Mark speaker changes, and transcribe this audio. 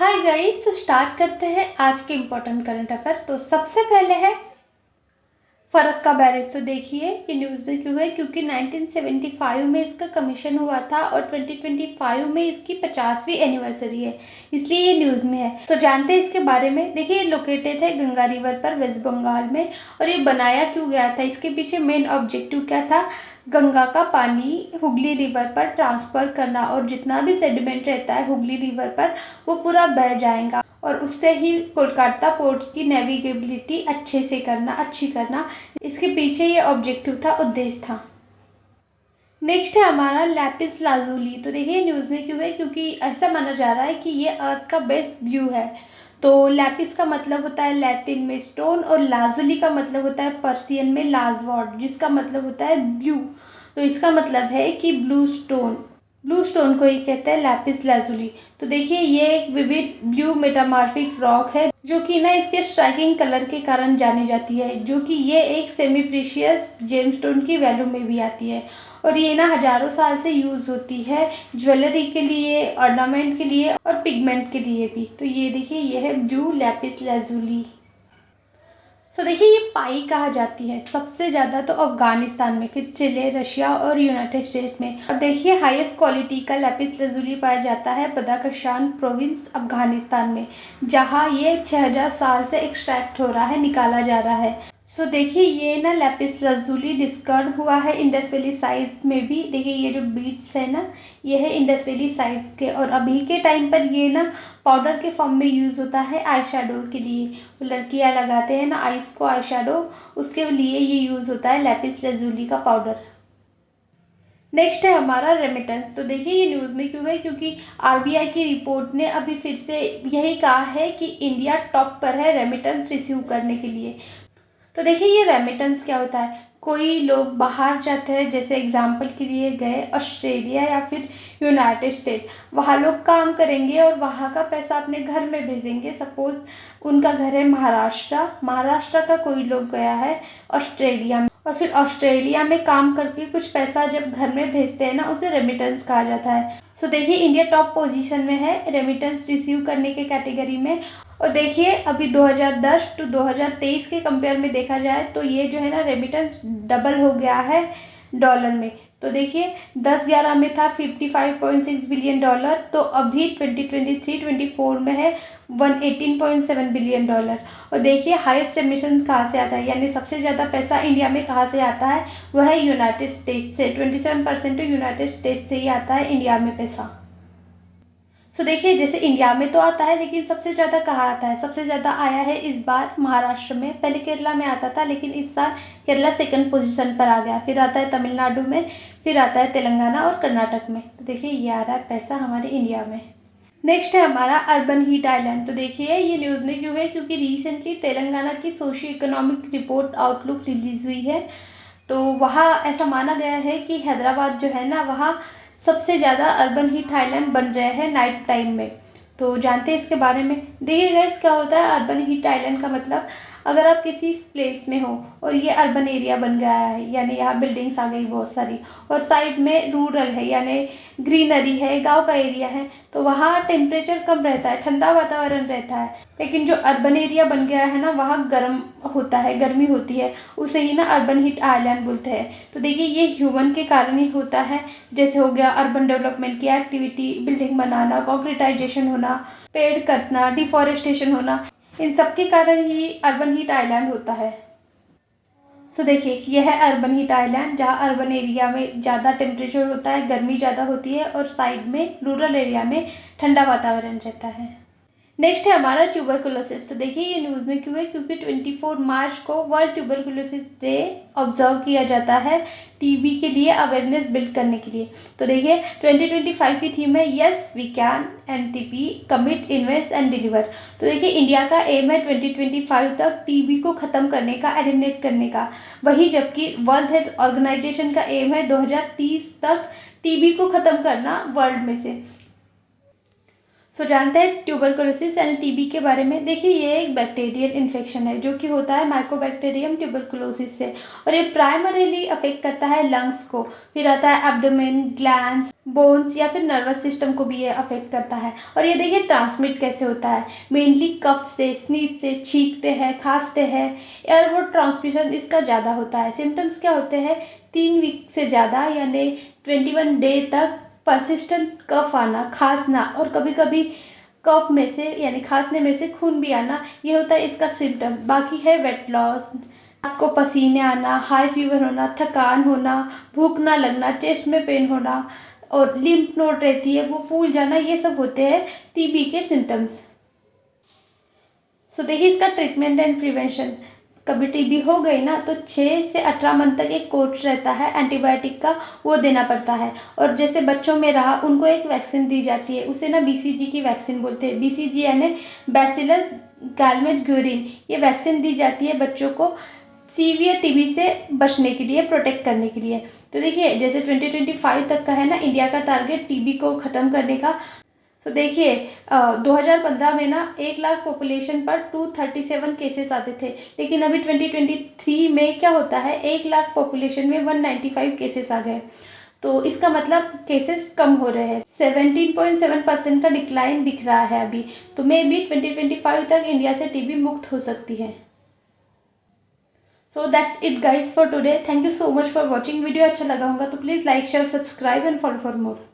Speaker 1: Hi guys, तो start करते हैं आज के इम्पोर्टेंट करंट अफेयर। तो सबसे पहले है फरक्का बैरेज। तो देखिए ये न्यूज़ में क्यों है, क्योंकि 1975 में इसका कमीशन हुआ था और 2025 में इसकी 50वीं एनिवर्सरी है, इसलिए ये न्यूज़ में है। तो जानते हैं इसके बारे में। देखिए ये लोकेटेड है गंगा रिवर पर वेस्ट बंगाल में, और ये बनाया क्यों गया था, इसके पीछे मेन ऑब्जेक्टिव क्या था, गंगा का पानी हुगली रिवर पर ट्रांसफ़र करना, और जितना भी सेडिमेंट रहता है हुगली रिवर पर वो पूरा बह जाएगा, और उससे ही कोलकाता पोर्ट की नेविगेबिलिटी अच्छी करना, इसके पीछे ये ऑब्जेक्टिव था, उद्देश्य था। नेक्स्ट है हमारा लैपिस लाजुली। तो देखिए न्यूज़ में क्यों है, क्योंकि ऐसा माना जा रहा है कि ये अर्थ का बेस्ट व्यू है। तो लैपिस का मतलब होता है लैटिन में स्टोन, और लाजुली का मतलब होता है पर्सियन में लाजवार्ड, जिसका मतलब होता है ब्लू। तो इसका मतलब है कि ब्लू स्टोन को ही कहते हैं लैपिस लाजुली। तो देखिए ये एक विविड ब्लू मेटामॉर्फिक रॉक है, जो कि ना इसके स्ट्राइकिंग कलर के कारण जानी जाती है, जो कि ये एक सेमी प्रीशियस जेमस्टोन की वैल्यू में भी आती है, और ये ना हजारों साल से यूज़ होती है ज्वेलरी के लिए, ऑर्नामेंट के लिए और पिगमेंट के लिए भी। तो ये देखिए ये है ब्लू लैपिस लाजुली। सो देखिए ये पाई कहा जाती है सबसे ज़्यादा तो अफगानिस्तान में, फिर चिले, रशिया और यूनाइटेड स्टेट में। और देखिए हाईएस्ट क्वालिटी का लैपिस लाजुली पाया जाता है बदाखशान प्रोविंस अफगानिस्तान में, जहाँ ये 6000 साल से एक्सट्रैक्ट हो रहा है, निकाला जा रहा है। सो देखिए ये ना लैपिस लाजुली डिस्कवर्ड हुआ है इंडस वैली साइट में भी। देखिए ये जो बीट्स है ना, ये है इंडस वैली साइट के, और अभी के टाइम पर ये ना पाउडर के फॉर्म में यूज़ होता है आई शेडो के लिए। वो लड़कियाँ लगाते हैं ना आइस को आई शेडो, उसके लिए ये यूज़ होता है लैपिस लाजुली का पाउडर। नेक्स्ट है हमारा रेमिटेंस। तो देखिए ये न्यूज़ में क्यों है, क्योंकि आरबीआई की रिपोर्ट ने अभी फिर से यही कहा है कि इंडिया टॉप पर है रेमिटेंस रिसीव करने के लिए। तो देखिए ये रेमिटेंस क्या होता है, कोई लोग बाहर जाते हैं, जैसे एग्जांपल के लिए गए ऑस्ट्रेलिया या फिर यूनाइटेड स्टेट, वहाँ लोग काम करेंगे और वहाँ का पैसा अपने घर में भेजेंगे। सपोज़ उनका घर है महाराष्ट्र का कोई लोग गया है ऑस्ट्रेलिया में, और फिर ऑस्ट्रेलिया में काम करके कुछ पैसा जब घर में भेजते हैं ना, उसे रेमिटेंस कहा जाता है। सो देखिए इंडिया टॉप पोजीशन में है रेमिटेंस रिसीव करने के कैटेगरी में। और देखिए अभी 2010 टू 2023 के कंपेयर में देखा जाए तो ये जो है ना रेमिटेंस डबल हो गया है डॉलर में। तो देखिए 10-11 में था 55.6 बिलियन डॉलर, तो अभी 2023-24 में है 118.7 बिलियन डॉलर। और देखिए हाईएस्ट एमिशन कहाँ से आता है, यानी सबसे ज़्यादा पैसा इंडिया में कहाँ से आता है, वह है यूनाइटेड स्टेट से। 27% तो यूनाइटेड स्टेट से ही आता है इंडिया में पैसा। सो देखिए जैसे इंडिया में तो आता है, लेकिन सबसे ज़्यादा कहाँ आता है, सबसे ज़्यादा आया है इस बार महाराष्ट्र में। पहले केरला में आता था, लेकिन इस साल केरला सेकंड पोजीशन पर आ गया। फिर आता है तमिलनाडु में, फिर आता है तेलंगाना और कर्नाटक में। तो देखिए ये आ रहा है पैसा हमारे इंडिया में। नेक्स्ट है हमारा अर्बन हीट आइलैंड। तो देखिए ये न्यूज़ में क्यों है, क्योंकि रिसेंटली तेलंगाना की socio economic report outlook release हुई है। तो वहाँ ऐसा माना गया है कि हैदराबाद जो है ना, वहाँ सबसे ज़्यादा अर्बन हीट आइलैंड बन रहे हैं नाइट टाइम में। तो जानते हैं इसके बारे में। देखिए गाइस क्या होता है अर्बन हीट आइलैंड का मतलब, अगर आप किसी प्लेस में हो और ये अर्बन एरिया बन गया है, यानी यहाँ बिल्डिंग्स आ गई बहुत सारी, और साइड में रूरल है यानी ग्रीनरी है, गांव का एरिया है, तो वहाँ टेम्परेचर कम रहता है, ठंडा वातावरण रहता है। लेकिन जो अर्बन एरिया बन गया है ना, वहाँ गर्म होता है, गर्मी होती है, उसे ही ना अर्बन हीट आइलैंड बोलते हैं। तो देखिए ये ह्यूमन के कारण ही होता है, जैसे हो गया अर्बन डेवलपमेंट की एक्टिविटी, बिल्डिंग बनाना, कॉन्क्रीटाइजेशन होना, पेड़ कटना, डिफॉरेस्टेशन होना, इन सब के कारण ही अर्बन हीट आइलैंड होता है। सो देखिए यह है अर्बन हीट आइलैंड, जहाँ अर्बन एरिया में ज़्यादा टेम्परेचर होता है, गर्मी ज़्यादा होती है, और साइड में रूरल एरिया में ठंडा वातावरण रहता है। नेक्स्ट है हमारा ट्यूबरकुलोसिस। तो देखिए ये न्यूज़ में क्यों है, क्योंकि 24 मार्च को वर्ल्ड ट्यूबरकुलोसिस डे ऑब्जर्व किया जाता है टीबी के लिए अवेयरनेस बिल्ड करने के लिए। तो देखिए 2025 की थीम है yes we can NTP commit invest and deliver. तो देखिए इंडिया का एम है 2025 तक टीबी को ख़त्म करने का, एलिमिनेट करने का। वही जबकि वर्ल्ड हेल्थ ऑर्गेनाइजेशन का एम है 2030 तक टीबी को ख़त्म करना वर्ल्ड में से। तो जानते हैं ट्यूबरकुलोसिस यानी टीबी के बारे में। देखिए ये एक बैक्टीरियल इन्फेक्शन है जो कि होता है माइकोबैक्टीरियम ट्यूबरकुलोसिस से, और ये प्राइमरीली अफेक्ट करता है लंग्स को, फिर आता है एब्डोमेन, ग्लैंड्स, बोन्स या फिर नर्वस सिस्टम को भी ये अफेक्ट करता है। और ये देखिए ट्रांसमिट कैसे होता है, मेनली कफ से, स्नीज से, छींकते हैं, खांसते हैं, और वो ट्रांसमिशन इसका ज़्यादा होता है। सिम्टम्स क्या होते हैं, 3 वीक से ज़्यादा यानी 21 डे तक परसिस्टेंट कफ आना, खांसना, और कभी कभी कफ में से यानी खांसने में से खून भी आना, ये होता है इसका सिम्टम। बाकी है वेट लॉस, आपको पसीने आना, हाई फीवर होना, थकान होना, भूख ना लगना, चेस्ट में पेन होना, और लिम्फ नोड रहती है वो फूल जाना, ये सब होते हैं टीबी के सिम्टम्स। सो देखिए इसका ट्रीटमेंट एंड प्रिवेंशन। कभी टीबी हो गई ना तो 6 से 18 मंथ तक एक कोर्स रहता है एंटीबायोटिक का, वो देना पड़ता है। और जैसे बच्चों में रहा उनको एक वैक्सीन दी जाती है, उसे ना बीसीजी की वैक्सीन बोलते हैं। बीसीजी यानी बैसिलस गैलमेट-ग्यूरिन, ये वैक्सीन दी जाती है बच्चों को सीवियर टीबी से बचने के लिए, प्रोटेक्ट करने के लिए। तो देखिए जैसे 2025 तक का है ना इंडिया का टारगेट टीबी को ख़त्म करने का। तो देखिए 2015 में ना 1 लाख पॉपुलेशन पर 237 केसेस आते थे, लेकिन अभी 2023 में क्या होता है, 1 लाख पॉपुलेशन में 195 केसेस आ गए। तो इसका मतलब केसेस कम हो रहे हैं, 17.7% का डिक्लाइन दिख रहा है अभी। तो मे बी 2025 तक इंडिया से टीबी मुक्त हो सकती है। So that's it guys for today. Thank you so much for watching. Video अच्छा लगा होगा तो please like, share, subscribe and follow for more.